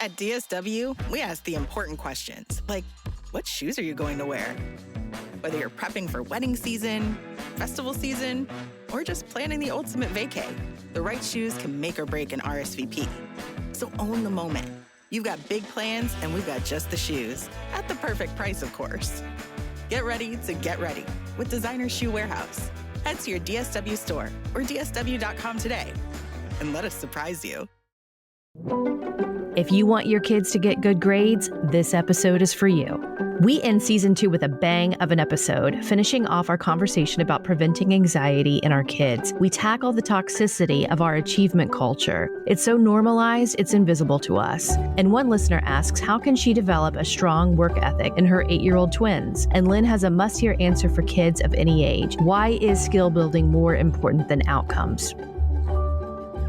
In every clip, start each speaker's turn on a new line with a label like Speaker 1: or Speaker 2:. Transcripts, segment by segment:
Speaker 1: At DSW, we ask the important questions, like, what shoes are you going to wear? Whether you're prepping for wedding season, festival season, or just planning the ultimate vacay, the right shoes can make or break an RSVP. So own the moment. You've got big plans, and we've got just the shoes, at the perfect price, of course. Get ready to get ready with Designer Shoe Warehouse. Head to your DSW store or dsw.com today, and let us surprise you.
Speaker 2: If you want your kids to get good grades, this episode is for you. We end season 2 with a bang of an episode, finishing off our conversation about preventing anxiety in our kids. We tackle the toxicity of our achievement culture. It's so normalized, it's invisible to us. And one listener asks, how can she develop a strong work ethic in her 8-year-old twins? And Lynn has a must-hear answer for kids of any age. Why is skill building more important than outcomes?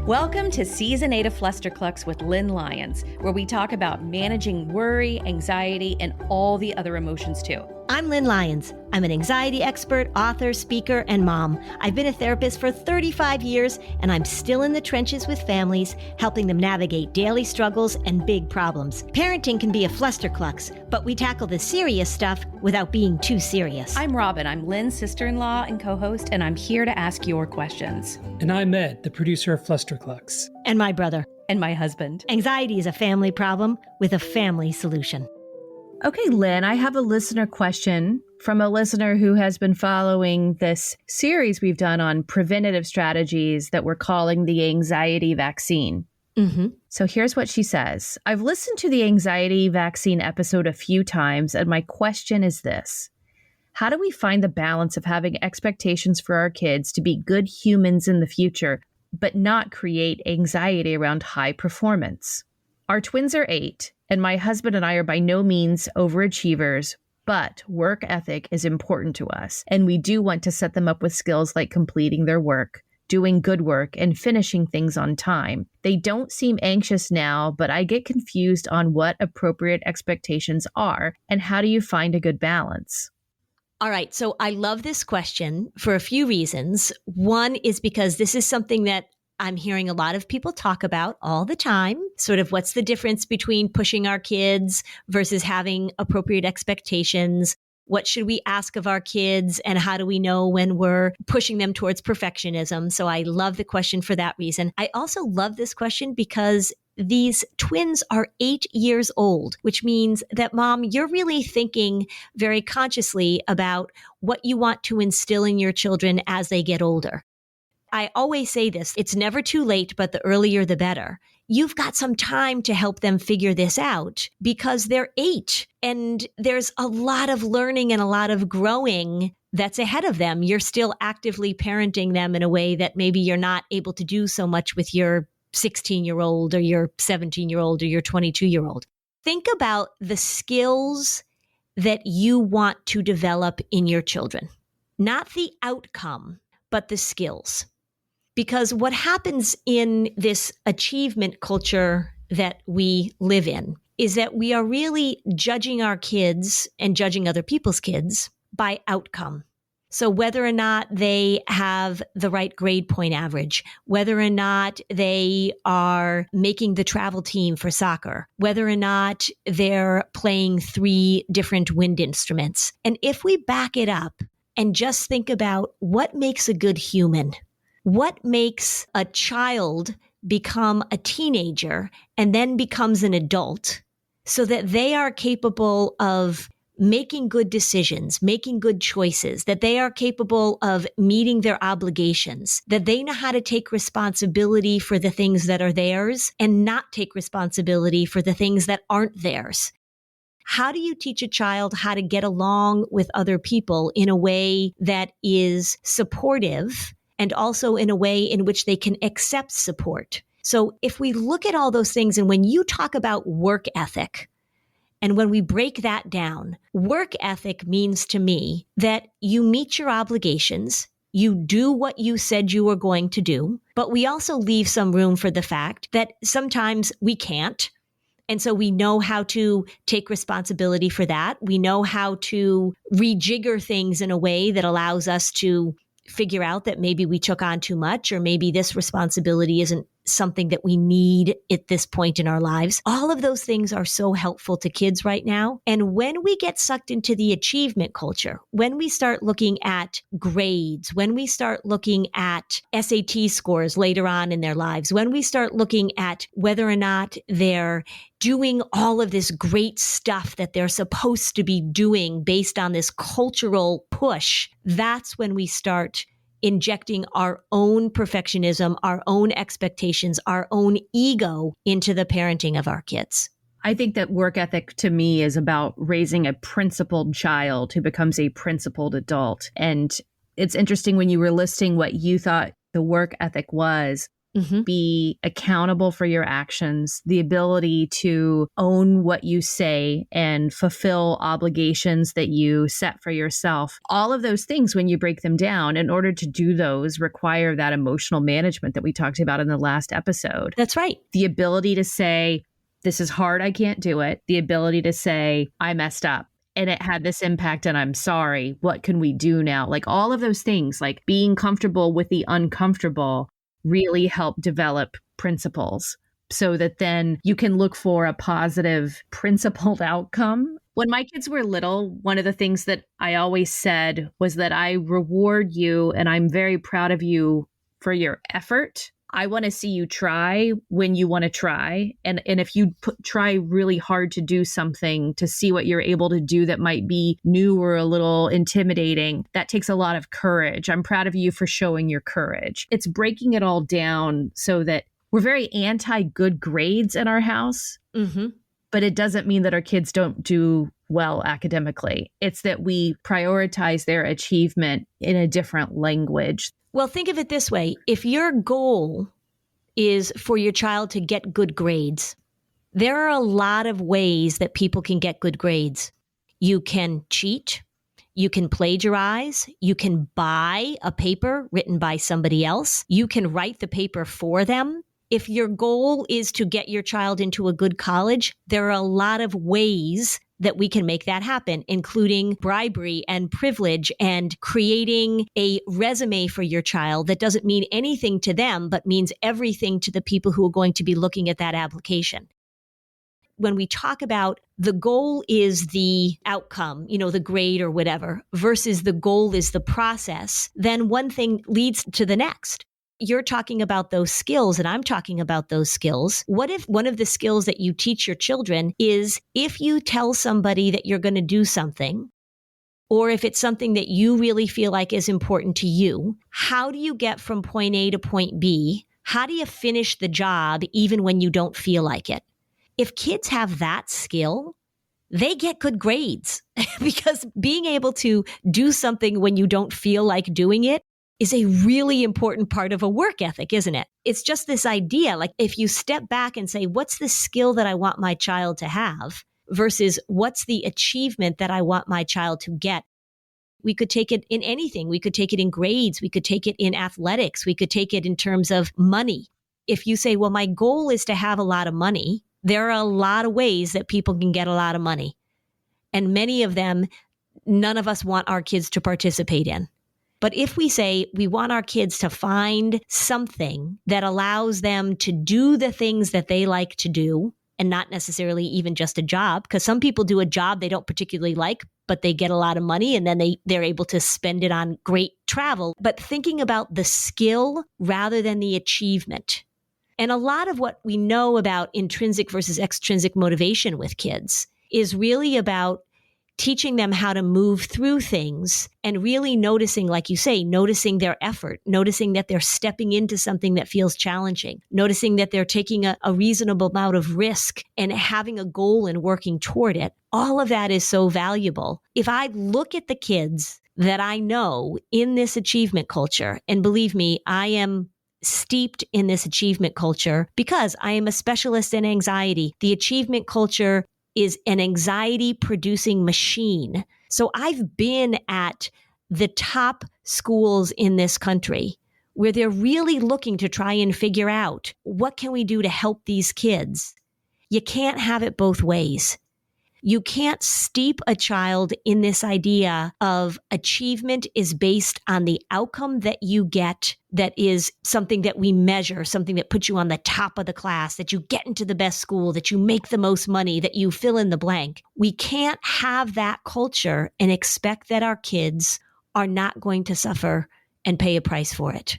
Speaker 2: Welcome to Season 8 of Flusterclux with Lynn Lyons, where we talk about managing worry, anxiety, and all the other emotions too.
Speaker 3: I'm Lynn Lyons. I'm an anxiety expert, author, speaker, and mom. I've been a therapist for 35 years, and I'm still in the trenches with families, helping them navigate daily struggles and big problems. Parenting can be a flusterclux, but we tackle the serious stuff without being too serious.
Speaker 2: I'm Robin. I'm Lynn's sister-in-law and co-host, and I'm here to ask your questions.
Speaker 4: And I'm Ed, the producer of Flusterclux.
Speaker 3: And my brother.
Speaker 2: And my husband.
Speaker 3: Anxiety is a family problem with a family solution.
Speaker 2: Okay, Lynn, I have a listener question from a listener who has been following this series we've done on preventative strategies that we're calling the anxiety vaccine.
Speaker 3: Mm-hmm.
Speaker 2: So here's what she says. I've listened to the anxiety vaccine episode a few times, and my question is this. How do we find the balance of having expectations for our kids to be good humans in the future, but not create anxiety around high performance? Our twins are 8, and my husband and I are by no means overachievers, but work ethic is important to us, and we do want to set them up with skills like completing their work, doing good work, and finishing things on time. They don't seem anxious now, but I get confused on what appropriate expectations are, and how do you find a good balance?
Speaker 3: All right. So I love this question for a few reasons. One is because this is something that I'm hearing a lot of people talk about all the time, sort of what's the difference between pushing our kids versus having appropriate expectations? What should we ask of our kids? And how do we know when we're pushing them towards perfectionism? So I love the question for that reason. I also love this question because these twins are 8 years old, which means that, Mom, you're really thinking very consciously about what you want to instill in your children as they get older. I always say this, it's never too late, but the earlier the better. You've got some time to help them figure this out because they're 8 and there's a lot of learning and a lot of growing that's ahead of them. You're still actively parenting them in a way that maybe you're not able to do so much with your 16-year-old or your 17-year-old or your 22-year-old. Think about the skills that you want to develop in your children, not the outcome, but the skills. Because what happens in this achievement culture that we live in is that we are really judging our kids and judging other people's kids by outcome. So whether or not they have the right grade point average, whether or not they are making the travel team for soccer, whether or not they're playing 3 different wind instruments. And if we back it up and just think about what makes a good human, what makes a child become a teenager and then becomes an adult so that they are capable of making good decisions, making good choices, that they are capable of meeting their obligations, that they know how to take responsibility for the things that are theirs and not take responsibility for the things that aren't theirs. How do you teach a child how to get along with other people in a way that is supportive and also in a way in which they can accept support? So if we look at all those things, and when you talk about work ethic, and when we break that down, work ethic means to me that you meet your obligations, you do what you said you were going to do, but we also leave some room for the fact that sometimes we can't. And so we know how to take responsibility for that. We know how to rejigger things in a way that allows us to figure out that maybe we took on too much, or maybe this responsibility isn't something that we need at this point in our lives. All of those things are so helpful to kids right now. And when we get sucked into the achievement culture, when we start looking at grades, when we start looking at SAT scores later on in their lives, when we start looking at whether or not they're doing all of this great stuff that they're supposed to be doing based on this cultural push, that's when we start injecting our own perfectionism, our own expectations, our own ego into the parenting of our kids.
Speaker 2: I think that work ethic to me is about raising a principled child who becomes a principled adult. And it's interesting when you were listing what you thought the work ethic was. Be accountable for your actions, the ability to own what you say and fulfill obligations that you set for yourself. All of those things, when you break them down, in order to do those, require that emotional management that we talked about in the last episode.
Speaker 3: That's right.
Speaker 2: The ability to say, this is hard, I can't do it. The ability to say, I messed up and it had this impact and I'm sorry. What can we do now? Like all of those things, like being comfortable with the uncomfortable, really help develop principles so that then you can look for a positive, principled outcome. When my kids were little, one of the things that I always said was that I reward you and I'm very proud of you for your effort. I want to see you try when you want to try. And if you try really hard to do something to see what you're able to do that might be new or a little intimidating, that takes a lot of courage. I'm proud of you for showing your courage. It's breaking it all down so that we're very anti-good grades in our house, but it doesn't mean that our kids don't do well academically. It's that we prioritize their achievement in a different language.
Speaker 3: Well, think of it this way. If your goal is for your child to get good grades, there are a lot of ways that people can get good grades. You can cheat. You can plagiarize. You can buy a paper written by somebody else. You can write the paper for them. If your goal is to get your child into a good college, there are a lot of ways that we can make that happen, including bribery and privilege and creating a resume for your child that doesn't mean anything to them, but means everything to the people who are going to be looking at that application. When we talk about the goal is the outcome, the grade or whatever, versus the goal is the process, then one thing leads to the next. You're talking about those skills and I'm talking about those skills. What if one of the skills that you teach your children is if you tell somebody that you're going to do something, or if it's something that you really feel like is important to you, how do you get from point A to point B? How do you finish the job even when you don't feel like it? If kids have that skill, they get good grades because being able to do something when you don't feel like doing it is a really important part of a work ethic, isn't it? It's just this idea, like if you step back and say, what's the skill that I want my child to have versus what's the achievement that I want my child to get? We could take it in anything. We could take it in grades. We could take it in athletics. We could take it in terms of money. If you say, well, my goal is to have a lot of money, there are a lot of ways that people can get a lot of money. And many of them, none of us want our kids to participate in. But if we say we want our kids to find something that allows them to do the things that they like to do, and not necessarily even just a job, because some people do a job they don't particularly like, but they get a lot of money and then they're able to spend it on great travel. But thinking about the skill rather than the achievement. And a lot of what we know about intrinsic versus extrinsic motivation with kids is really about teaching them how to move through things and really noticing, like you say, noticing their effort, noticing that they're stepping into something that feels challenging, noticing that they're taking a reasonable amount of risk and having a goal and working toward it. All of that is so valuable. If I look at the kids that I know in this achievement culture, and believe me, I am steeped in this achievement culture because I am a specialist in anxiety. The achievement culture is an anxiety-producing machine. So I've been at the top schools in this country where they're really looking to try and figure out what can we do to help these kids. You can't have it both ways. You can't steep a child in this idea of achievement is based on the outcome that you get, that is something that we measure, something that puts you on the top of the class, that you get into the best school, that you make the most money, that you fill in the blank. We can't have that culture and expect that our kids are not going to suffer and pay a price for it.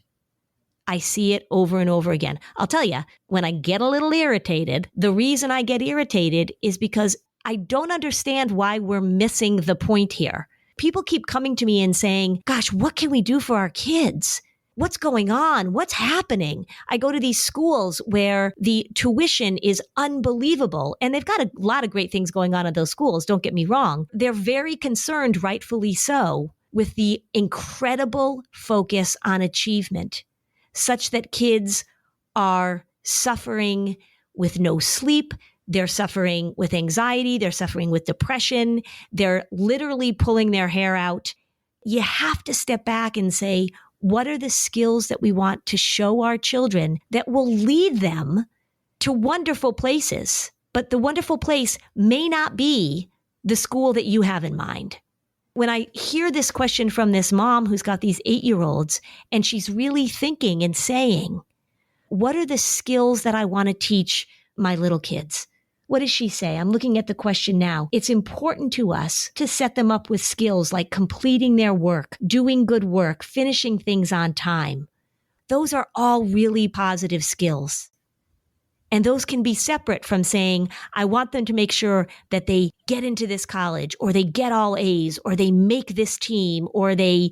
Speaker 3: I see it over and over again. I'll tell you, when I get a little irritated, the reason I get irritated is because I don't understand why we're missing the point here. People keep coming to me and saying, gosh, what can we do for our kids? What's going on? What's happening? I go to these schools where the tuition is unbelievable, and they've got a lot of great things going on in those schools. Don't get me wrong. They're very concerned, rightfully so, with the incredible focus on achievement, such that kids are suffering with no sleep. They're suffering with anxiety. They're suffering with depression. They're literally pulling their hair out. You have to step back and say, what are the skills that we want to show our children that will lead them to wonderful places? But the wonderful place may not be the school that you have in mind. When I hear this question from this mom who's got these 8-year-olds, and she's really thinking and saying, what are the skills that I want to teach my little kids? What does she say? I'm looking at the question now. It's important to us to set them up with skills like completing their work, doing good work, finishing things on time. Those are all really positive skills. And those can be separate from saying, I want them to make sure that they get into this college, or they get all A's, or they make this team, or they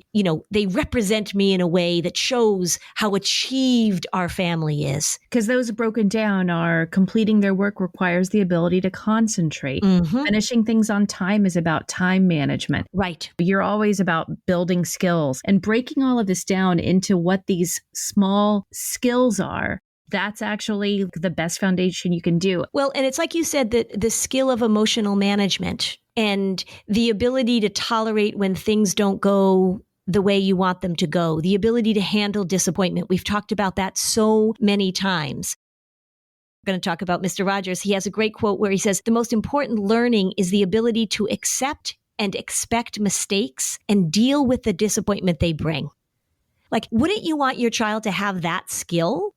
Speaker 3: represent me in a way that shows how achieved our family is.
Speaker 2: Because those broken down are completing their work requires the ability to concentrate. Mm-hmm. Finishing things on time is about time management.
Speaker 3: Right.
Speaker 2: You're always about building skills and breaking all of this down into what these small skills are. That's actually the best foundation you can do.
Speaker 3: Well, and it's like you said, that the skill of emotional management and the ability to tolerate when things don't go the way you want them to go, the ability to handle disappointment. We've talked about that so many times. We're going to talk about Mr. Rogers. He has a great quote where he says, the most important learning is the ability to accept and expect mistakes and deal with the disappointment they bring. Like, wouldn't you want your child to have that skill?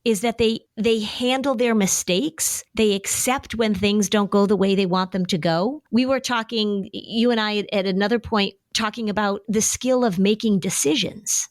Speaker 3: Is that they handle their mistakes. They accept when things don't go the way they want them to go. We were talking, you and I at another point, talking about the skill of making decisions,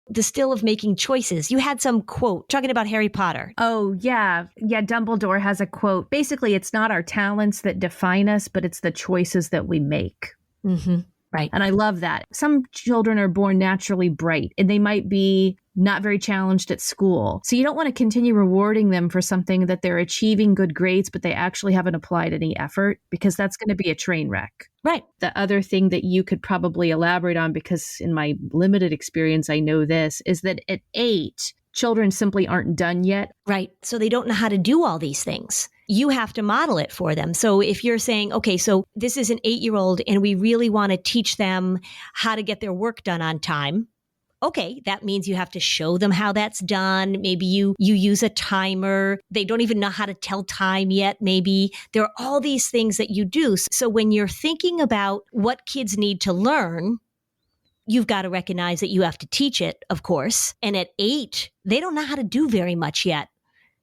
Speaker 3: the skill of making choices. You had some quote talking about Harry Potter.
Speaker 2: Oh, yeah. Yeah, Dumbledore has a quote. Basically, it's not our talents that define us, but it's the choices that we make.
Speaker 3: Mm-hmm. Right.
Speaker 2: And I love that. Some children are born naturally bright, and they might be not very challenged at school. So you don't want to continue rewarding them for something that they're achieving good grades, but they actually haven't applied any effort, because that's going to be a train wreck.
Speaker 3: Right.
Speaker 2: The other thing that you could probably elaborate on, because in my limited experience, I know this, is that at 8, children simply aren't done yet.
Speaker 3: Right. So they don't know how to do all these things. You have to model it for them. So if you're saying, okay, so this is an 8-year-old and we really want to teach them how to get their work done on time. Okay, that means you have to show them how that's done. Maybe you use a timer. They don't even know how to tell time yet. Maybe there are all these things that you do. So when you're thinking about what kids need to learn, you've got to recognize that you have to teach it, of course. And at 8, they don't know how to do very much yet.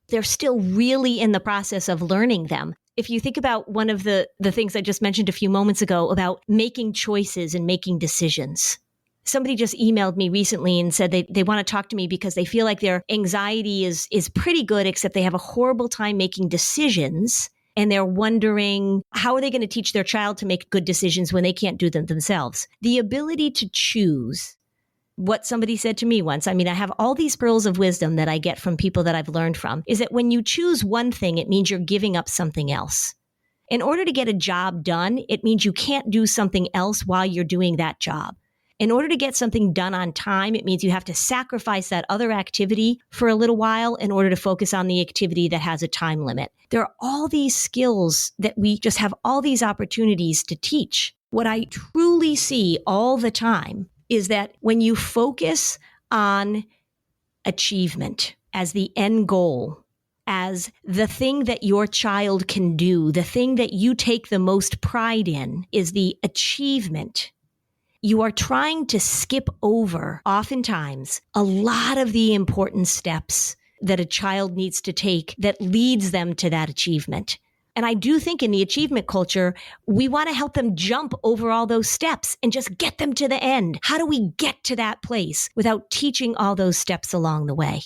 Speaker 3: They're still really in the process of learning them. If you think about one of the things I just mentioned a few moments ago about making choices and making decisions. Somebody just emailed me recently and said they want to talk to me because they feel like their anxiety is pretty good, except they have a horrible time making decisions. And they're wondering, how are they going to teach their child to make good decisions when they can't do them themselves? The ability to choose. What somebody said to me once, I mean, I have all these pearls of wisdom that I get from people that I've learned from, is that when you choose one thing, it means you're giving up something else. In order to get a job done, it means you can't do something else while you're doing that job. In order to get something done on time, it means you have to sacrifice that other activity for a little while in order to focus on the activity that has a time limit. There are all these skills that we just have all these opportunities to teach. What I truly see all the time is that when you focus on achievement as the end goal, as the thing that your child can do, the thing that you take the most pride in is the achievement. You are trying to skip over, oftentimes, a lot of the important steps that a child needs to take that leads them to that achievement. And I do think in the achievement culture, we want to help them jump over all those steps and just get them to the end. How do we get to that place without teaching all those steps along the way?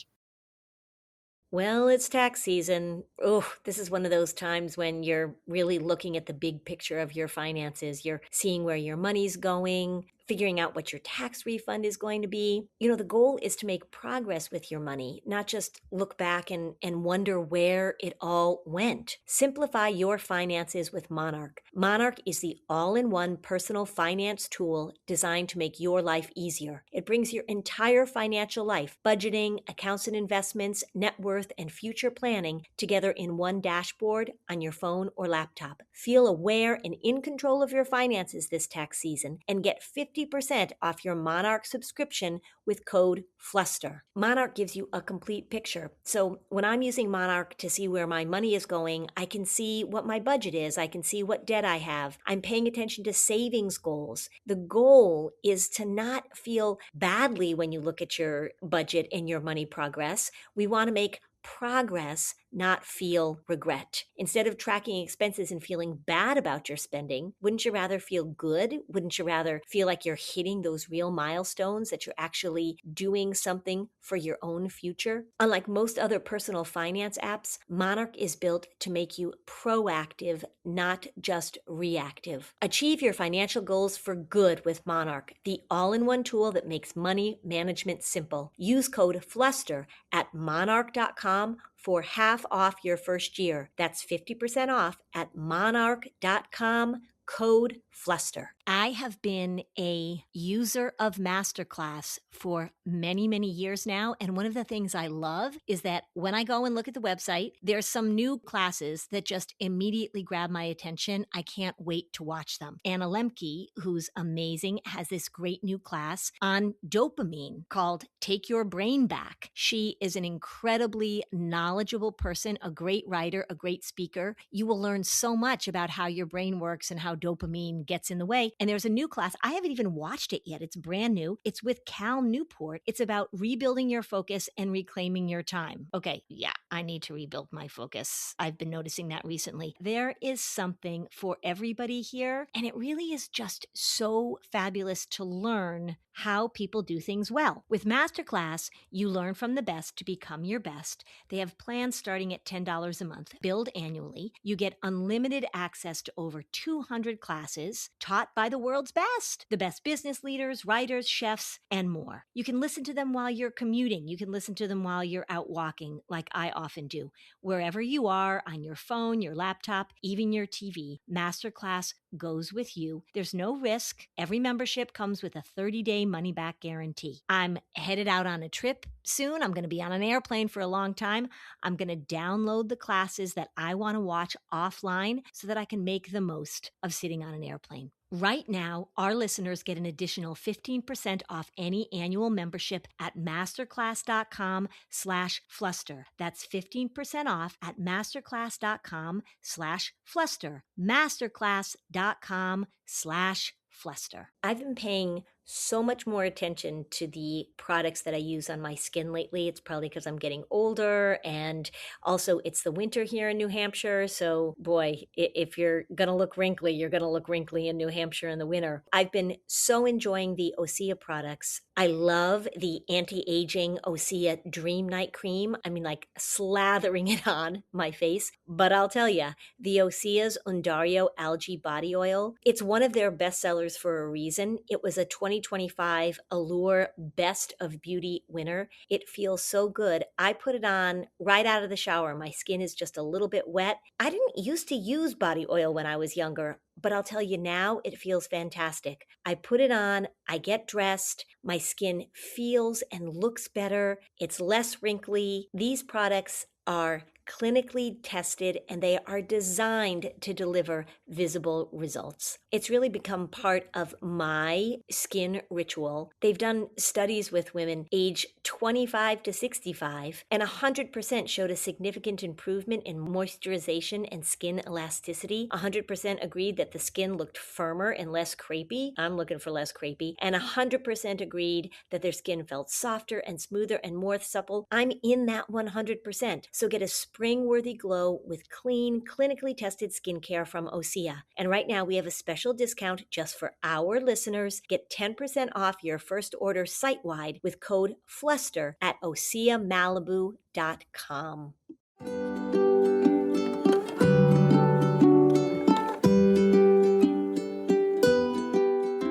Speaker 3: Well, it's tax season. Oh, this is one of those times when you're really looking at the big picture of your finances. You're seeing where your money's going, figuring out what your tax refund is going to be. The goal is to make progress with your money, not just look back and wonder where it all went. Simplify your finances with Monarch. Monarch is the all-in-one personal finance tool designed to make your life easier. It brings your entire financial life, budgeting, accounts and investments, net worth, and future planning together in one dashboard on your phone or laptop. Feel aware and in control of your finances this tax season and get 50% off your Monarch subscription with code FLUSTER. Monarch gives you a complete picture. So when I'm using Monarch to see where my money is going, I can see what my budget is. I can see what debt I have. I'm paying attention to savings goals. The goal is to not feel badly when you look at your budget and your money progress. We want to make progress, not feel regret. Instead of tracking expenses and feeling bad about your spending, wouldn't you rather feel good? Wouldn't you rather feel like you're hitting those real milestones, that you're actually doing something for your own future? Unlike most other personal finance apps, Monarch is built to make you proactive, not just reactive. Achieve your financial goals for good with Monarch, the all-in-one tool that makes money management simple. Use code FLUSTER at monarch.com for half off your first year. That's 50% off at monarch.com, code FLUSTER. I have been a user of Masterclass for many, many years now. And one of the things I love is that when I go and look at the website, there's some new classes that just immediately grab my attention. I can't wait to watch them. Anna Lemke, who's amazing, has this great new class on dopamine called Take Your Brain Back. She is an incredibly knowledgeable person, a great writer, a great speaker. You will learn so much about how your brain works and how dopamine gets in the way. And there's a new class. I haven't even watched it yet. It's brand new. It's with Cal Newport. It's about rebuilding your focus and reclaiming your time. Okay, yeah, I need to rebuild my focus. I've been noticing that recently. There is something for everybody here, and it really is just so fabulous to learn how people do things well. With Masterclass, you learn from the best to become your best. They have plans starting at $10 a month, billed annually. You get unlimited access to over 200 classes taught by the world's best, the best business leaders, writers, chefs, and more. You can listen to them while you're commuting. You can listen to them while you're out walking, like I often do. Wherever you are, on your phone, your laptop, even your TV, Masterclass goes with you. There's no risk. Every membership comes with a 30-day money-back guarantee. I'm headed out on a trip soon. I'm going to be on an airplane for a long time. I'm going to download the classes that I want to watch offline so that I can make the most of sitting on an airplane. Right now, our listeners get an additional 15% off any annual membership at masterclass.com/fluster. That's 15% off at masterclass.com/fluster. masterclass.com/fluster. I've been paying so much more attention to the products that I use on my skin lately. It's probably because I'm getting older, and also it's the winter here in New Hampshire. So boy, if you're going to look wrinkly, you're going to look wrinkly in New Hampshire in the winter. I've been so enjoying the Osea products. I love the anti-aging Osea Dream Night Cream. I mean, like slathering it on my face. But I'll tell you, the Osea's Undario Algae Body Oil, it's one of their bestsellers for a reason. It was a 2025 Allure Best of Beauty winner. It feels so good. I put it on right out of the shower. My skin is just a little bit wet. I didn't used to use body oil when I was younger, but I'll tell you now, it feels fantastic. I put it on, I get dressed, my skin feels and looks better. It's less wrinkly. These products are clinically tested, and they are designed to deliver visible results. It's really become part of my skin ritual. They've done studies with women age 25 to 65, and 100% showed a significant improvement in moisturization and skin elasticity. 100% agreed that the skin looked firmer and less crepey. I'm looking for less crepey. And 100% agreed that their skin felt softer and smoother and more supple. I'm in that 100%. So get a spring-worthy glow with clean, clinically tested skincare from Osea. And right now we have a special discount just for our listeners. Get 10% off your first order site-wide with code FLUSTER at OseaMalibu.com.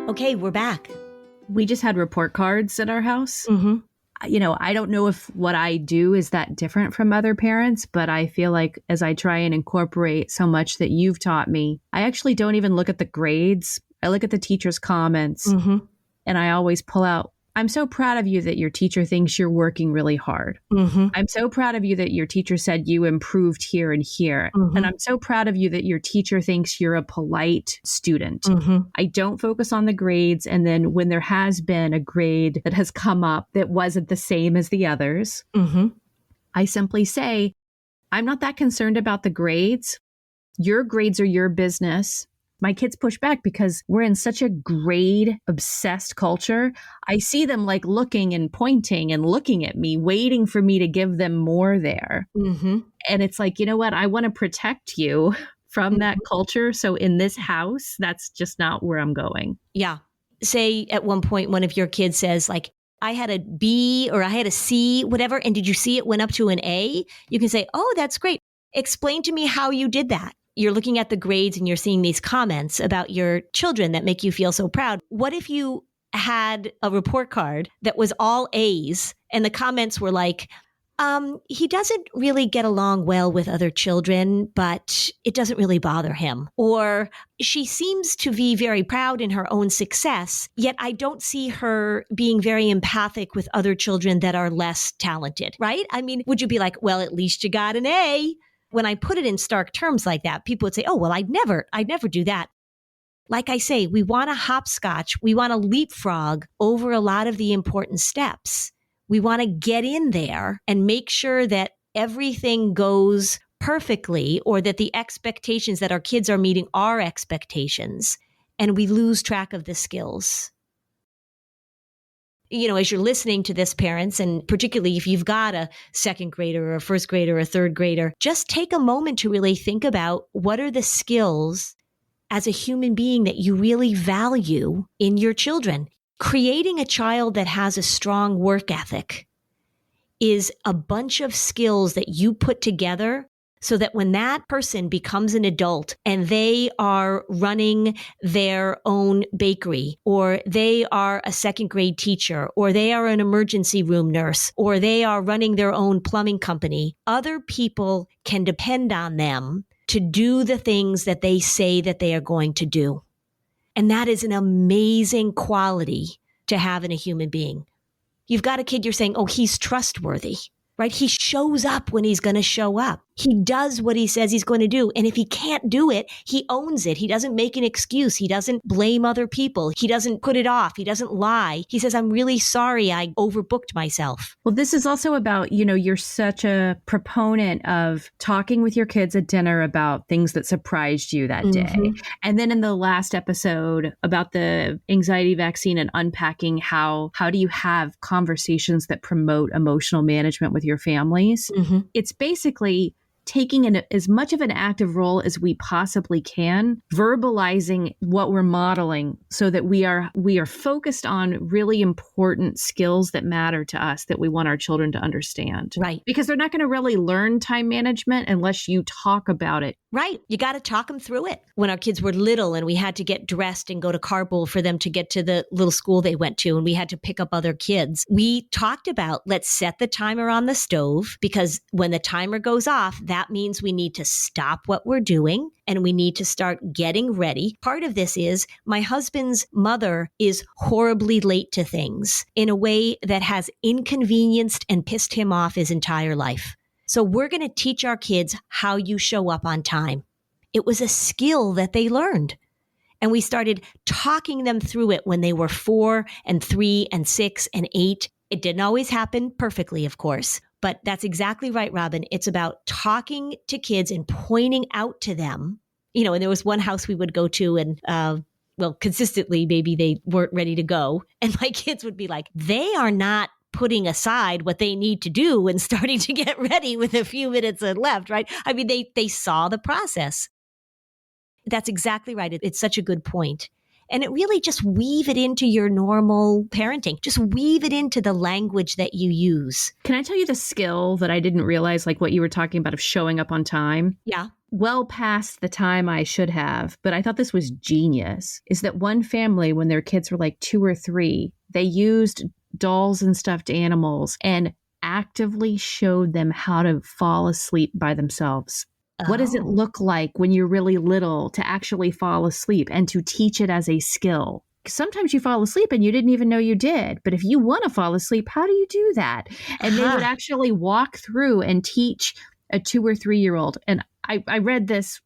Speaker 3: Okay, we're back.
Speaker 2: We just had report cards at our house.
Speaker 3: Mm-hmm.
Speaker 2: You know, I don't know if what I do is that different from other parents, but I feel like as I try and incorporate so much that you've taught me, I actually don't even look at the grades. I look at the teacher's comments, and I always pull out, I'm so proud of you that your teacher thinks you're working really hard. I'm so proud of you that your teacher said you improved here and here. And I'm so proud of you that your teacher thinks you're a polite student. I don't focus on the grades. And then when there has been a grade that has come up that wasn't the same as the others, I simply say, I'm not that concerned about the grades. Your grades are your business. My kids push back because we're in such a grade obsessed culture. I see them like looking and pointing and looking at me, waiting for me to give them more there. And it's like, you know what? I want to protect you from that culture. So in this house, that's just not where I'm going.
Speaker 3: Yeah. Say at one point, one of your kids says like, I had a B or I had a C, whatever. And did you see it went up to an A? You can say, oh, that's great. Explain to me how you did that. You're looking at the grades and you're seeing these comments about your children that make you feel so proud. What if you had a report card that was all A's and the comments were like, he doesn't really get along well with other children, but it doesn't really bother him. Or she seems to be very proud in her own success, yet I don't see her being very empathic with other children that are less talented, right? I mean, would you be like, well, at least you got an A? When I put it in stark terms like that, people would say, oh, well, I'd never do that. Like I say, we want to hopscotch. We want to leapfrog over a lot of the important steps. We want to get in there and make sure that everything goes perfectly or that the expectations that our kids are meeting are expectations, and we lose track of the skills. You know, as you're listening to this, parents, and particularly if you've got a second grader or a first grader or a third grader, just take a moment to really think about what are the skills as a human being that you really value in your children. Creating a child that has a strong work ethic is a bunch of skills that you put together so that when that person becomes an adult and they are running their own bakery, or they are a second grade teacher, or they are an emergency room nurse, or they are running their own plumbing company, other people can depend on them to do the things that they say that they are going to do. And that is an amazing quality to have in a human being. You've got a kid, you're saying, oh, he's trustworthy, right? He shows up when he's going to show up. He does what he says he's going to do. And if he can't do it, he owns it. He doesn't make an excuse. He doesn't blame other people. He doesn't put it off. He doesn't lie. He says, I'm really sorry I overbooked myself.
Speaker 2: Well, this is also about, you know, you're such a proponent of talking with your kids at dinner about things that surprised you that day. And then in the last episode about the anxiety vaccine and unpacking how do you have conversations that promote emotional management with your families? It's basically taking as much of an active role as we possibly can, verbalizing what we're modeling so that we are focused on really important skills that matter to us that we want our children to understand.
Speaker 3: Right.
Speaker 2: Because they're not going to really learn time management unless you talk about it.
Speaker 3: Right. You got to talk them through it. When our kids were little and we had to get dressed and go to carpool for them to get to the little school they went to, and we had to pick up other kids, we talked about, let's set the timer on the stove, because when the timer goes off, that means we need to stop what we're doing and we need to start getting ready. Part of this is my husband's mother is horribly late to things in a way that has inconvenienced and pissed him off his entire life. So we're going to teach our kids how you show up on time. It was a skill that they learned. And we started talking them through it when they were 4 and 3 and 6 and 8. It didn't always happen perfectly, of course, but that's exactly right, Robin. It's about talking to kids and pointing out to them, and there was one house we would go to and, consistently, maybe they weren't ready to go. And my kids would be like, they are not putting aside what they need to do and starting to get ready with a few minutes left, right? I mean, they saw the process. That's exactly right. It's such a good point. And it really just weave it into your normal parenting. Just weave it into the language that you use.
Speaker 5: Can I tell you the skill that I didn't realize, like what you were talking about of showing up on time?
Speaker 3: Yeah.
Speaker 5: Well past the time I should have, but I thought this was genius, is that one family, when their kids were like 2 or 3, they used dolls and stuffed animals and actively showed them how to fall asleep by themselves. What does it look like when you're really little to actually fall asleep and to teach it as a skill? Sometimes you fall asleep and you didn't even know you did. But if you want to fall asleep, how do you do that? And they would actually walk through and teach a 2 or 3-year-old. And I read this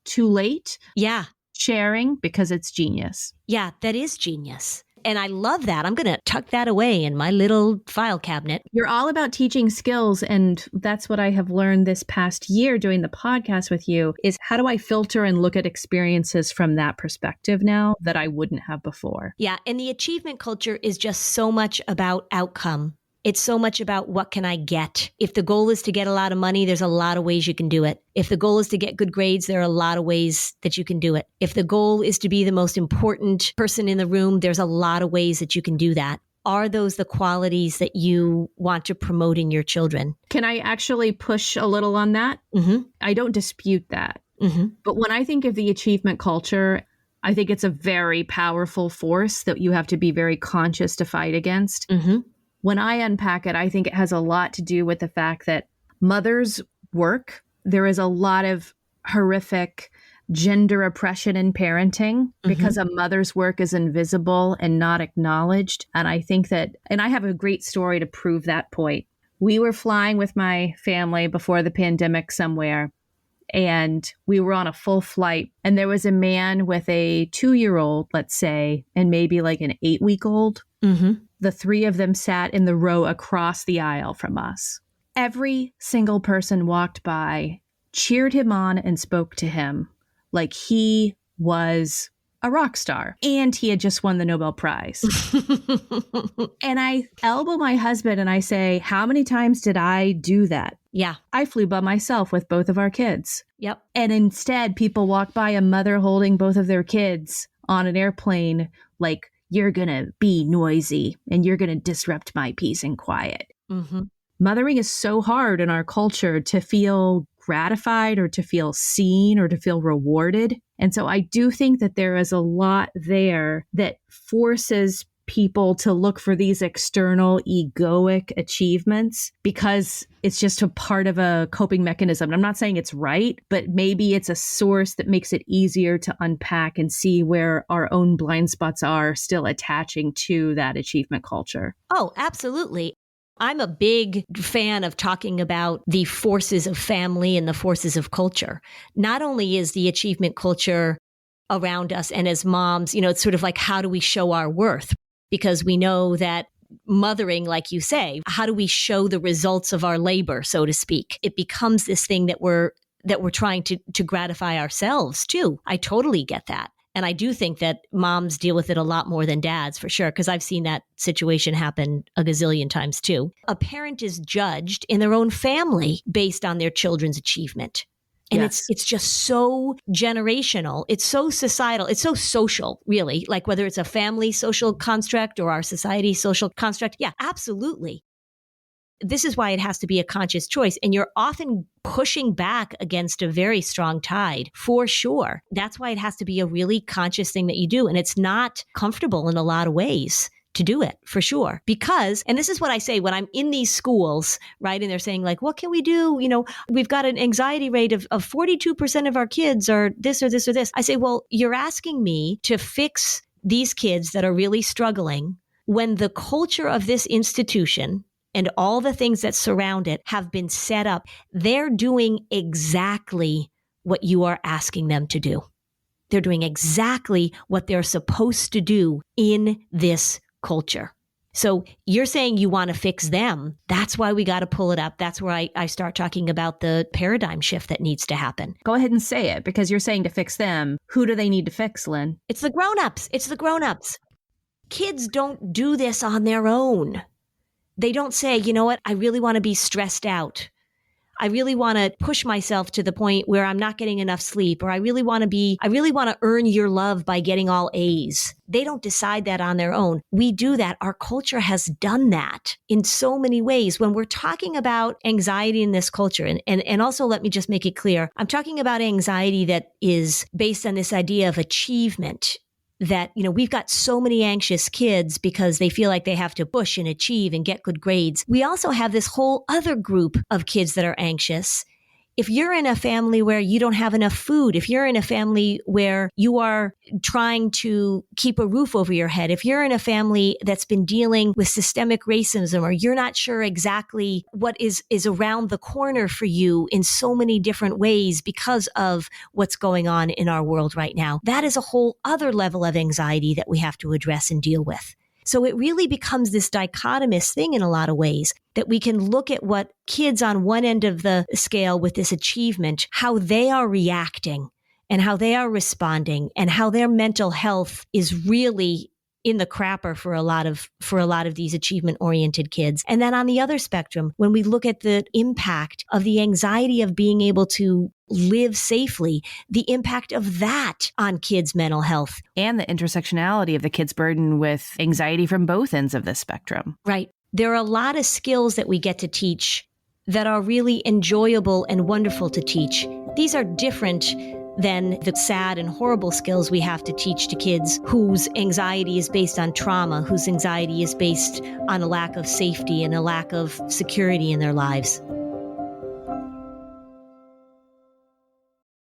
Speaker 5: too late.
Speaker 3: Yeah.
Speaker 5: Sharing, because it's genius.
Speaker 3: Yeah, that is genius. And I love that. I'm going to tuck that away in my little file cabinet.
Speaker 5: You're all about teaching skills. And that's what I have learned this past year doing the podcast with you is how do I filter and look at experiences from that perspective now that I wouldn't have before?
Speaker 3: Yeah. And the achievement culture is just so much about outcome. It's so much about what can I get? If the goal is to get a lot of money, there's a lot of ways you can do it. If the goal is to get good grades, there are a lot of ways that you can do it. If the goal is to be the most important person in the room, there's a lot of ways that you can do that. Are those the qualities that you want to promote in your children?
Speaker 5: Can I actually push a little on that?
Speaker 3: Mm-hmm.
Speaker 5: I don't dispute that.
Speaker 3: Mm-hmm.
Speaker 5: But when I think of the achievement culture, I think it's a very powerful force that you have to be very conscious to fight against.
Speaker 3: Mm-hmm.
Speaker 5: When I unpack it, I think it has a lot to do with the fact that mothers work. There is a lot of horrific gender oppression in parenting because a mother's work is invisible and not acknowledged. And I think that, and I have a great story to prove that point. We were flying with my family before the pandemic somewhere, and we were on a full flight. And there was a man with a 2-year-old, let's say, and maybe like an 8-week-old.
Speaker 3: Mm-hmm.
Speaker 5: The 3 of them sat in the row across the aisle from us. Every single person walked by, cheered him on, and spoke to him like he was a rock star and he had just won the Nobel Prize. And I elbow my husband and I say, how many times did I do that?
Speaker 3: Yeah.
Speaker 5: I flew by myself with both of our kids.
Speaker 3: Yep.
Speaker 5: And instead, people walk by a mother holding both of their kids on an airplane like, you're going to be noisy and you're going to disrupt my peace and quiet.
Speaker 3: Mm-hmm.
Speaker 5: Mothering is so hard in our culture to feel gratified or to feel seen or to feel rewarded. And so I do think that there is a lot there that forces people to look for these external egoic achievements because it's just a part of a coping mechanism. And I'm not saying it's right, but maybe it's a source that makes it easier to unpack and see where our own blind spots are still attaching to that achievement culture.
Speaker 3: Oh, absolutely. I'm a big fan of talking about the forces of family and the forces of culture. Not only is the achievement culture around us, and as moms, it's sort of like, how do we show our worth? Because we know that mothering, like you say, how do we show the results of our labor, so to speak? It becomes this thing that we're trying to gratify ourselves too. I totally get that. And I do think that moms deal with it a lot more than dads, for sure, because I've seen that situation happen a gazillion times too. A parent is judged in their own family based on their children's achievement. And
Speaker 5: yes.
Speaker 3: It's just so generational. It's so societal. It's so social, really, like whether it's a family social construct or our society social construct. Yeah, absolutely. This is why it has to be a conscious choice. And you're often pushing back against a very strong tide, for sure. That's why it has to be a really conscious thing that you do. And it's not comfortable in a lot of ways to do it, for sure. Because, and this is what I say when I'm in these schools, right? And they're saying like, what can we do? We've got an anxiety rate of 42% of our kids are this or this or this. I say, well, you're asking me to fix these kids that are really struggling when the culture of this institution and all the things that surround it have been set up. They're doing exactly what you are asking them to do. They're doing exactly what they're supposed to do in this culture. So you're saying you want to fix them. That's why we got to pull it up. That's where I start talking about the paradigm shift that needs to happen.
Speaker 5: Go ahead and say it, because you're saying to fix them. Who do they need to fix, Lynn?
Speaker 3: It's the grown-ups. It's the grown-ups. Kids don't do this on their own. They don't say, you know what, I really want to be stressed out. I really want to push myself to the point where I'm not getting enough sleep, or I really want to earn your love by getting all A's. They don't decide that on their own. We do that. Our culture has done that in so many ways. When we're talking about anxiety in this culture, and also let me just make it clear, I'm talking about anxiety that is based on this idea of achievement. That, we've got so many anxious kids because they feel like they have to push and achieve and get good grades. We also have this whole other group of kids that are anxious. If you're in a family where you don't have enough food, if you're in a family where you are trying to keep a roof over your head, if you're in a family that's been dealing with systemic racism, or you're not sure exactly what is around the corner for you in so many different ways because of what's going on in our world right now, that is a whole other level of anxiety that we have to address and deal with. So it really becomes this dichotomous thing in a lot of ways, that we can look at what kids on one end of the scale with this achievement, how they are reacting and how they are responding and how their mental health is really in the crapper for a lot of these achievement-oriented kids. And then on the other spectrum, when we look at the impact of the anxiety of being able to live safely, the impact of that on kids' mental health.
Speaker 5: And the intersectionality of the kids' burden with anxiety from both ends of the spectrum.
Speaker 3: Right. There are a lot of skills that we get to teach that are really enjoyable and wonderful to teach. These are different than the sad and horrible skills we have to teach to kids whose anxiety is based on trauma, whose anxiety is based on a lack of safety and a lack of security in their lives.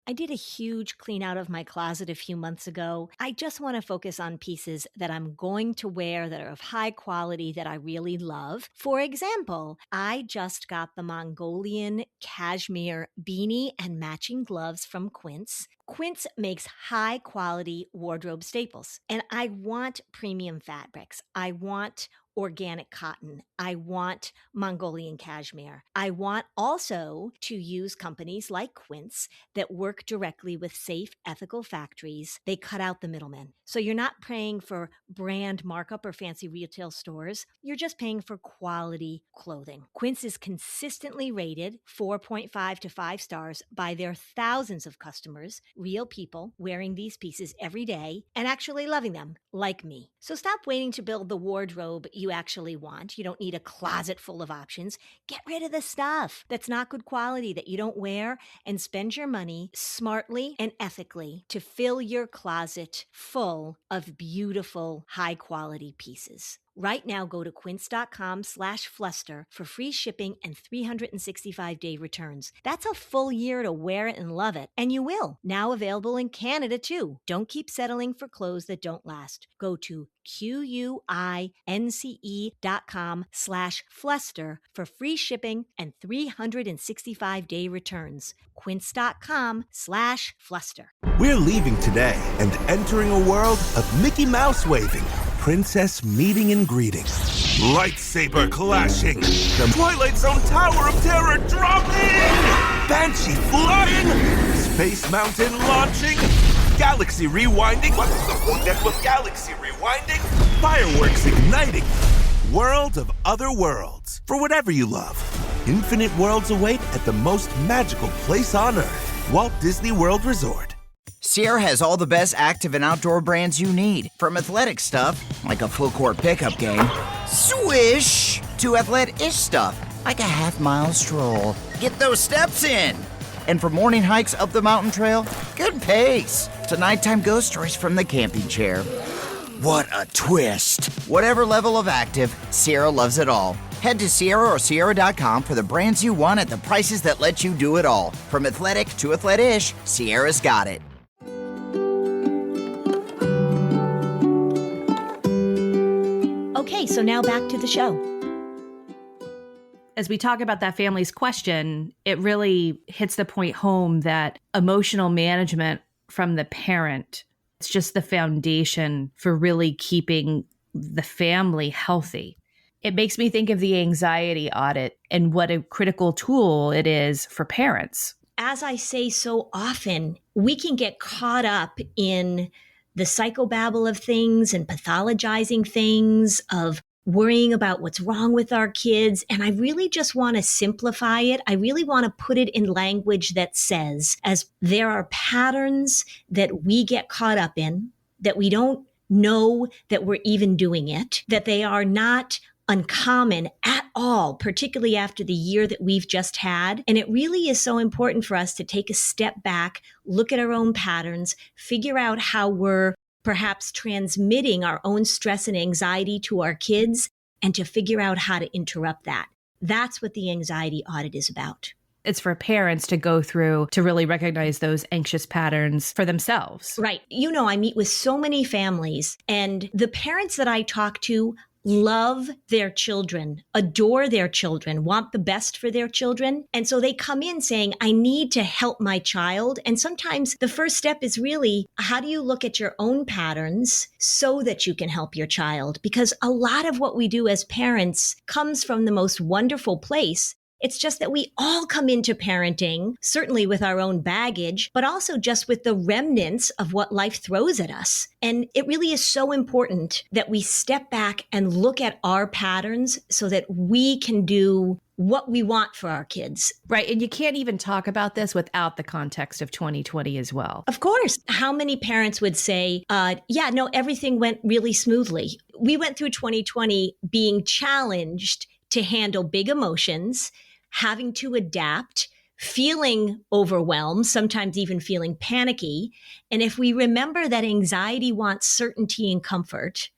Speaker 3: I did a huge clean out of my closet a few months ago. I just want to focus on pieces that I'm going to wear that are of high quality that I really love. For example, I just got the Mongolian cashmere beanie and matching gloves from Quince. Quince makes high quality wardrobe staples, and I want premium fabrics. I want organic cotton. I want Mongolian cashmere. I want also to use companies like Quince that work directly with safe, ethical factories. They cut out the middlemen. So you're not paying for brand markup or fancy retail stores. You're just paying for quality clothing. Quince is consistently rated 4.5 to 5 stars by their thousands of customers, real people wearing these pieces every day and actually loving them, like me. So stop waiting to build the wardrobe you actually want. You don't need a closet full of options. Get rid of the stuff that's not good quality that you don't wear, and spend your money smartly and ethically to fill your closet full of beautiful, high quality pieces. Right now, go to quince.com/fluster for free shipping and 365-day returns. That's a full year to wear it and love it. And you will. Now available in Canada, too. Don't keep settling for clothes that don't last. Go to quince.com/fluster for free shipping and 365-day returns. Quince.com/fluster.
Speaker 6: We're leaving today and entering a world of Mickey Mouse waving, princess meeting and greeting, lightsaber clashing, the Twilight Zone Tower of Terror dropping, Banshee flying, Space Mountain launching, galaxy rewinding. What's the point with galaxy rewinding? Fireworks igniting. World of other worlds. For whatever you love. Infinite worlds await at the most magical place on Earth. Walt Disney World Resort.
Speaker 7: Sierra has all the best active and outdoor brands you need. From athletic stuff, like a full court pickup game, swish, to athletic-ish stuff, like a half-mile stroll. Get those steps in. And for morning hikes up the mountain trail, good pace. To nighttime ghost stories from the camping chair. What a twist. Whatever level of active, Sierra loves it all. Head to Sierra or Sierra.com for the brands you want at the prices that let you do it all. From athletic to athletic-ish, Sierra's got it.
Speaker 3: Okay, so now back to the show.
Speaker 2: As we talk about that family's question, it really hits the point home that emotional management from the parent, it's just the foundation for really keeping the family healthy. It makes me think of the anxiety audit and what a critical tool it is for parents.
Speaker 3: As I say so often, we can get caught up in the psychobabble of things and pathologizing things, of worrying about what's wrong with our kids. And I really just want to simplify it. I really want to put it in language that says, as there are patterns that we get caught up in, that we don't know that we're even doing it, that they are not uncommon at all, particularly after the year that we've just had. And it really is so important for us to take a step back, look at our own patterns, figure out how we're perhaps transmitting our own stress and anxiety to our kids, and to figure out how to interrupt that. That's what the anxiety audit is about.
Speaker 2: It's for parents to go through to really recognize those anxious patterns for themselves.
Speaker 3: Right. You know, I meet with so many families, and the parents that I talk to love their children, adore their children, want the best for their children. And so they come in saying, I need to help my child. And sometimes the first step is really, how do you look at your own patterns so that you can help your child? Because a lot of what we do as parents comes from the most wonderful place. It's just that we all come into parenting, certainly with our own baggage, but also just with the remnants of what life throws at us. And it really is so important that we step back and look at our patterns so that we can do what we want for our kids.
Speaker 2: Right. And you can't even talk about this without the context of 2020 as well.
Speaker 3: Of course. How many parents would say, everything went really smoothly. We went through 2020 being challenged to handle big emotions, having to adapt, feeling overwhelmed, sometimes even feeling panicky. And if we remember that anxiety wants certainty and comfort,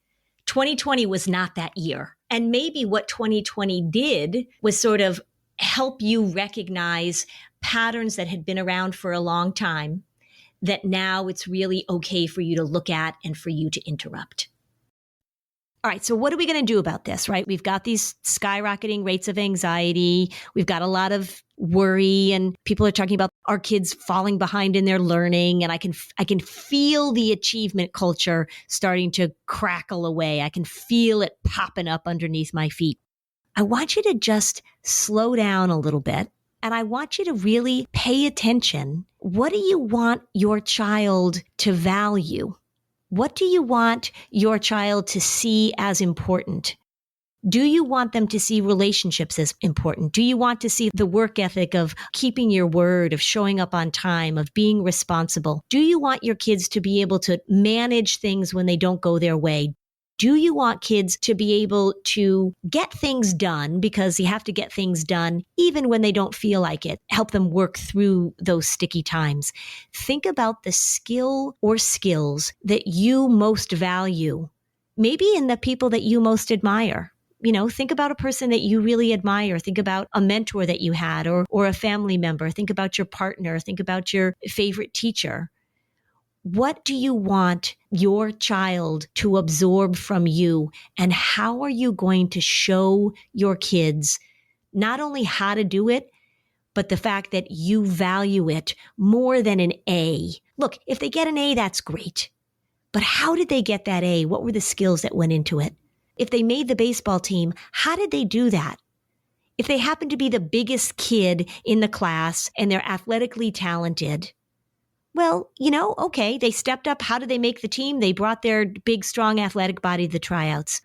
Speaker 3: 2020 was not that year. And maybe what 2020 did was sort of help you recognize patterns that had been around for a long time, that now it's really okay for you to look at and for you to interrupt. All right, so what are we going to do about this, right? We've got these skyrocketing rates of anxiety. We've got a lot of worry, and people are talking about our kids falling behind in their learning. And I can feel the achievement culture starting to crackle away. I can feel it popping up underneath my feet. I want you to just slow down a little bit, and I want you to really pay attention. What do you want your child to value? What do you want your child to see as important? Do you want them to see relationships as important? Do you want to see the work ethic of keeping your word, of showing up on time, of being responsible? Do you want your kids to be able to manage things when they don't go their way? Do you want kids to be able to get things done, because you have to get things done even when they don't feel like it? Help them work through those sticky times. Think about the skill or skills that you most value, maybe in the people that you most admire. You know, think about a person that you really admire. Think about a mentor that you had, or a family member. Think about your partner. Think about your favorite teacher. What do you want your child to absorb from you? And how are you going to show your kids not only how to do it, but the fact that you value it more than an A? Look, if they get an A, that's great. But how did they get that A? What were the skills that went into it? If they made the baseball team, how did they do that? If they happen to be the biggest kid in the class and they're athletically talented, well, okay, they stepped up. How did they make the team? They brought their big, strong, athletic body to the tryouts.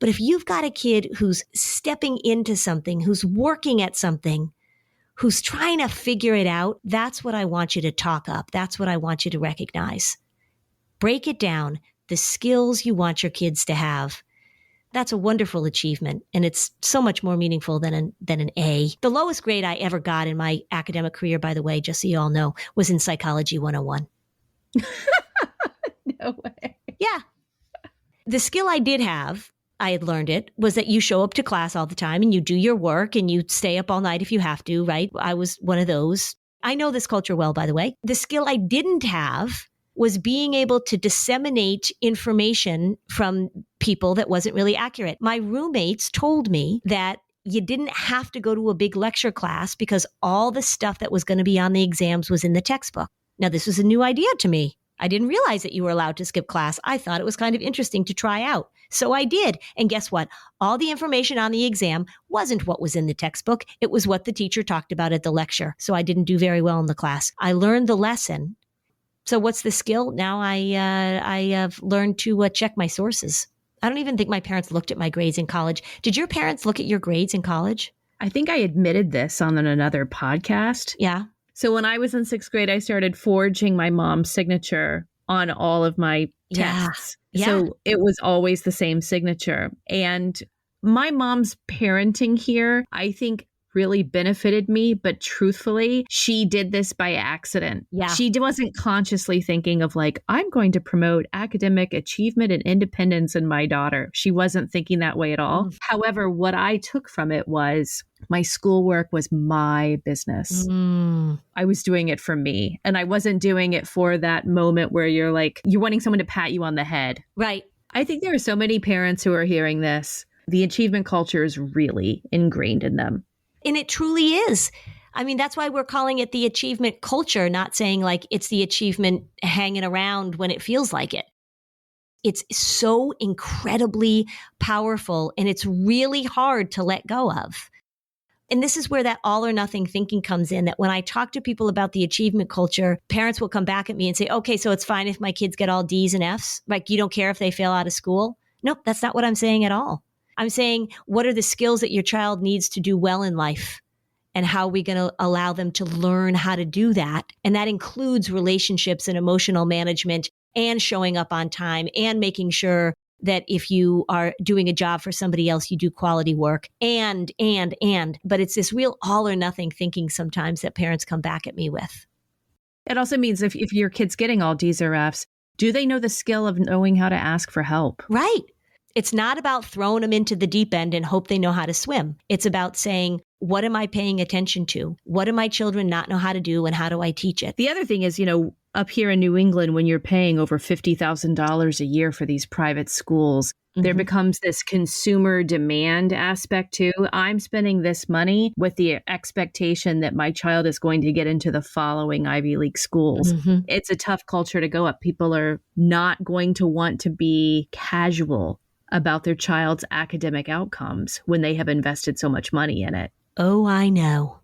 Speaker 3: But if you've got a kid who's stepping into something, who's working at something, who's trying to figure it out, that's what I want you to talk up. That's what I want you to recognize. Break it down, the skills you want your kids to have. That's a wonderful achievement, and it's so much more meaningful than an A. The lowest grade I ever got in my academic career, by the way, just so you all know, was in Psychology 101.
Speaker 5: No way.
Speaker 3: Yeah. The skill I did have, I had learned it, was that you show up to class all the time and you do your work and you stay up all night if you have to, right? I was one of those. I know this culture well, by the way. The skill I didn't have was being able to disseminate information from people that wasn't really accurate. My roommates told me that you didn't have to go to a big lecture class because all the stuff that was going to be on the exams was in the textbook. Now, this was a new idea to me. I didn't realize that you were allowed to skip class. I thought it was kind of interesting to try out. So I did. And guess what? All the information on the exam wasn't what was in the textbook. It was what the teacher talked about at the lecture. So I didn't do very well in the class. I learned the lesson. So what's the skill? Now I have learned to check my sources. I don't even think my parents looked at my grades in college. Did your parents look at your grades in college?
Speaker 5: I think I admitted this on another podcast.
Speaker 3: Yeah.
Speaker 5: So when I was in 6th grade, I started forging my mom's signature on all of my tests.
Speaker 3: Yeah.
Speaker 5: So it was always the same signature. And my mom's parenting here, I think, really benefited me. But truthfully, she did this by accident.
Speaker 3: Yeah.
Speaker 5: She wasn't consciously thinking of like, I'm going to promote academic achievement and independence in my daughter. She wasn't thinking that way at all. However, what I took from it was my schoolwork was my business. I was doing it for me. And I wasn't doing it for that moment where you're like, you're wanting someone to pat you on the head.
Speaker 3: Right.
Speaker 5: I think there are so many parents who are hearing this. The achievement culture is really ingrained in them.
Speaker 3: And it truly is. I mean, that's why we're calling it the achievement culture, not saying like it's the achievement hanging around when it feels like it. It's so incredibly powerful and it's really hard to let go of. And this is where that all or nothing thinking comes in, that when I talk to people about the achievement culture, parents will come back at me and say, okay, so it's fine if my kids get all D's and F's? Like, you don't care if they fail out of school? Nope, that's not what I'm saying at all. I'm saying, what are the skills that your child needs to do well in life? And how are we going to allow them to learn how to do that? And that includes relationships and emotional management and showing up on time and making sure that if you are doing a job for somebody else, you do quality work and. But it's this real all or nothing thinking sometimes that parents come back at me with.
Speaker 5: It also means if your kid's getting all D's or F's, do they know the skill of knowing how to ask for help?
Speaker 3: Right. It's not about throwing them into the deep end and hope they know how to swim. It's about saying, what am I paying attention to? What do my children not know how to do and how do I teach it?
Speaker 5: The other thing is, up here in New England, when you're paying over $50,000 a year for these private schools, there becomes this consumer demand aspect too. I'm spending this money with the expectation that my child is going to get into the following Ivy League schools. It's a tough culture to go up. People are not going to want to be casual about their child's academic outcomes when they have invested so much money in it.
Speaker 3: Oh, I know.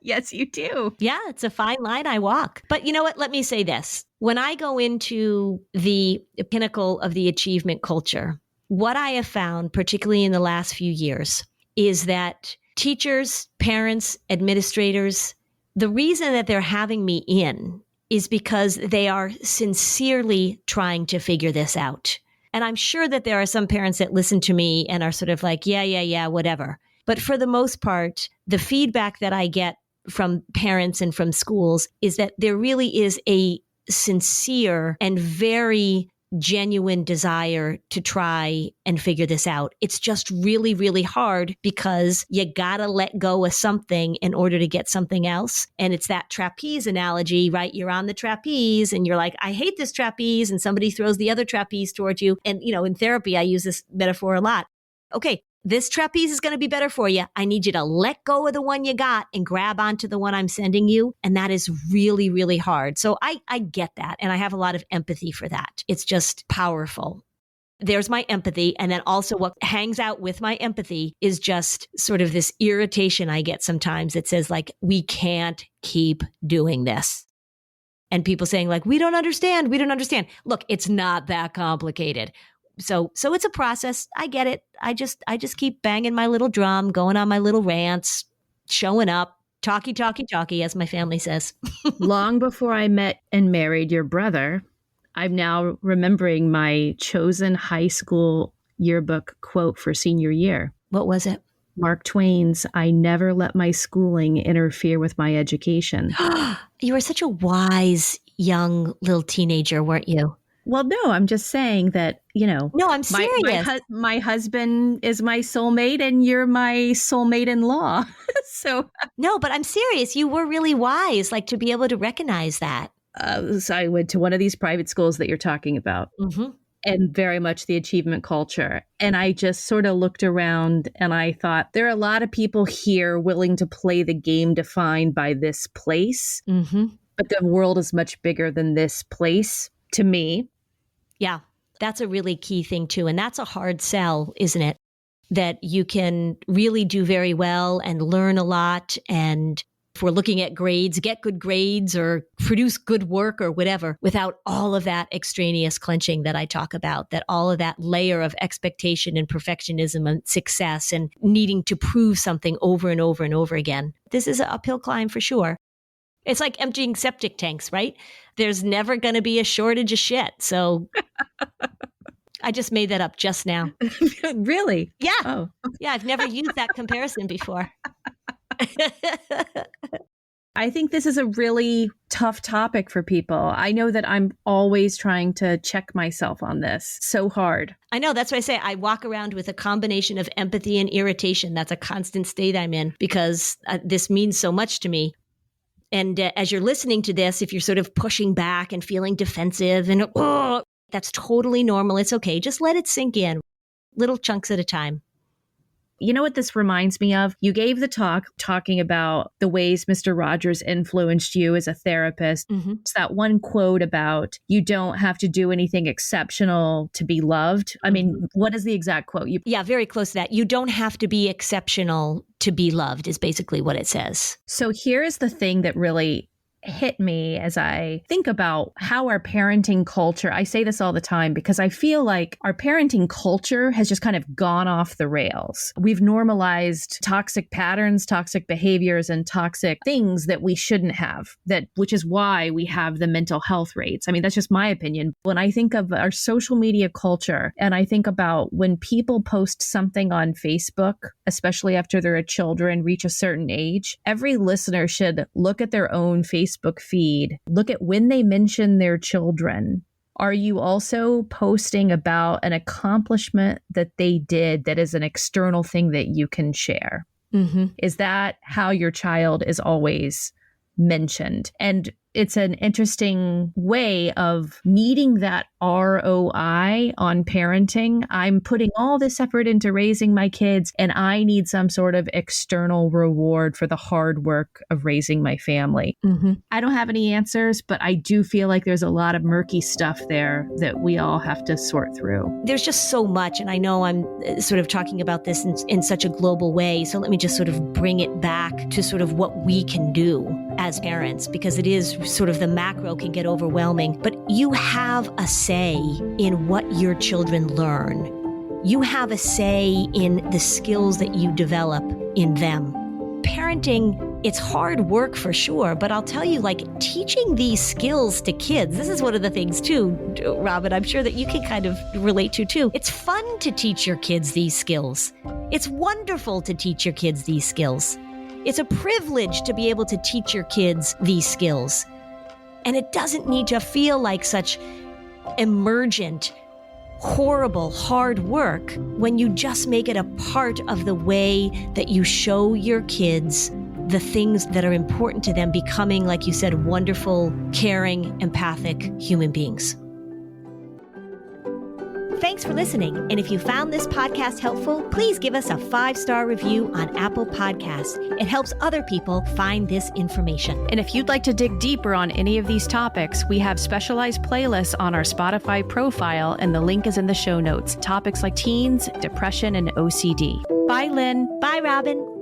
Speaker 5: Yes, you do.
Speaker 3: Yeah, it's a fine line I walk. But you know what? Let me say this. When I go into the pinnacle of the achievement culture, what I have found, particularly in the last few years, is that teachers, parents, administrators, the reason that they're having me in is because they are sincerely trying to figure this out. And I'm sure that there are some parents that listen to me and are sort of like, yeah, whatever. But for the most part, the feedback that I get from parents and from schools is that there really is a sincere and very genuine desire to try and figure this out. It's just really, really hard because you gotta let go of something in order to get something else. And it's that trapeze analogy, right? You're on the trapeze and you're like, I hate this trapeze. And somebody throws the other trapeze towards you. And, in therapy, I use this metaphor a lot. Okay, this trapeze is going to be better for you. I need you to let go of the one you got and grab onto the one I'm sending you. And that is really, really hard. So I get that. And I have a lot of empathy for that. It's just powerful. There's my empathy. And then also what hangs out with my empathy is just sort of this irritation I get sometimes that says like, we can't keep doing this. And people saying like, we don't understand. Look, it's not that complicated. So it's a process. I get it. I just keep banging my little drum, going on my little rants, showing up, talky, as my family says.
Speaker 5: Long before I met and married your brother, I'm now remembering my chosen high school yearbook quote for senior year.
Speaker 3: What was it?
Speaker 5: Mark Twain's, I never let my schooling interfere with my education.
Speaker 3: You were such a wise young little teenager, weren't you?
Speaker 5: Well, no, I'm just saying that,
Speaker 3: No, I'm serious.
Speaker 5: My husband is my soulmate and you're my soulmate-in-law. So
Speaker 3: no, but I'm serious. You were really wise, like to be able to recognize that.
Speaker 5: So I went to one of these private schools that you're talking about. and very much the achievement culture. And I just sort of looked around and I thought, there are a lot of people here willing to play the game defined by this place.
Speaker 3: Mm-hmm.
Speaker 5: But the world is much bigger than this place to me.
Speaker 3: Yeah, that's a really key thing too. And that's a hard sell, isn't it? That you can really do very well and learn a lot. And if we're looking at grades, get good grades or produce good work or whatever, without all of that extraneous clenching that I talk about, that all of that layer of expectation and perfectionism and success and needing to prove something over and over and over again. This is an uphill climb for sure. It's like emptying septic tanks, right? There's never going to be a shortage of shit. So I just made that up just now.
Speaker 5: Really?
Speaker 3: Yeah.
Speaker 5: Oh.
Speaker 3: Yeah, I've never used that comparison before.
Speaker 5: I think this is a really tough topic for people. I know that I'm always trying to check myself on this so hard.
Speaker 3: I know. That's why I say I walk around with a combination of empathy and irritation. That's a constant state I'm in because this means so much to me. And as you're listening to this, if you're sort of pushing back and feeling defensive and that's totally normal. It's okay. Just let it sink in, little chunks at a time.
Speaker 5: You know what this reminds me of? You gave the talk talking about the ways Mr. Rogers influenced you as a therapist.
Speaker 3: Mm-hmm.
Speaker 5: It's that one quote about you don't have to do anything exceptional to be loved. I mean, what is the exact quote?
Speaker 3: Yeah, very close to that. You don't have to be exceptional to be loved is basically what it says.
Speaker 5: So here's the thing that really hit me as I think about how our parenting culture, I say this all the time because I feel like our parenting culture has just kind of gone off the rails. We've normalized toxic patterns, toxic behaviors, and toxic things that we shouldn't have, which is why we have the mental health rates. I mean, that's just my opinion. When I think of our social media culture and I think about when people post something on Facebook, especially after their children reach a certain age, every listener should look at their own Facebook feed. Look at when they mention their children. Are you also posting about an accomplishment that they did that is an external thing that you can share?
Speaker 3: Mm-hmm.
Speaker 5: Is that how your child is always mentioned? And it's an interesting way of needing that ROI on parenting. I'm putting all this effort into raising my kids, and I need some sort of external reward for the hard work of raising my family.
Speaker 3: Mm-hmm.
Speaker 5: I don't have any answers, but I do feel like there's a lot of murky stuff there that we all have to sort through.
Speaker 3: There's just so much, and I know I'm sort of talking about this in such a global way, so let me just sort of bring it back to sort of what we can do as parents, because it is sort of the macro can get overwhelming, but you have a say in what your children learn. You have a say in the skills that you develop in them. Parenting, it's hard work for sure, but I'll tell you, like, teaching these skills to kids, this is one of the things too, Robin, I'm sure that you can kind of relate to too. It's fun to teach your kids these skills. It's wonderful to teach your kids these skills. It's a privilege to be able to teach your kids these skills. And it doesn't need to feel like such emergent, horrible, hard work when you just make it a part of the way that you show your kids the things that are important to them becoming, like you said, wonderful, caring, empathic human beings. Thanks for listening. And if you found this podcast helpful, please give us a 5-star review on Apple Podcasts. It helps other people find this information.
Speaker 2: And if you'd like to dig deeper on any of these topics, we have specialized playlists on our Spotify profile, and the link is in the show notes. Topics like teens, depression, and OCD. Bye, Lynn.
Speaker 3: Bye, Robin.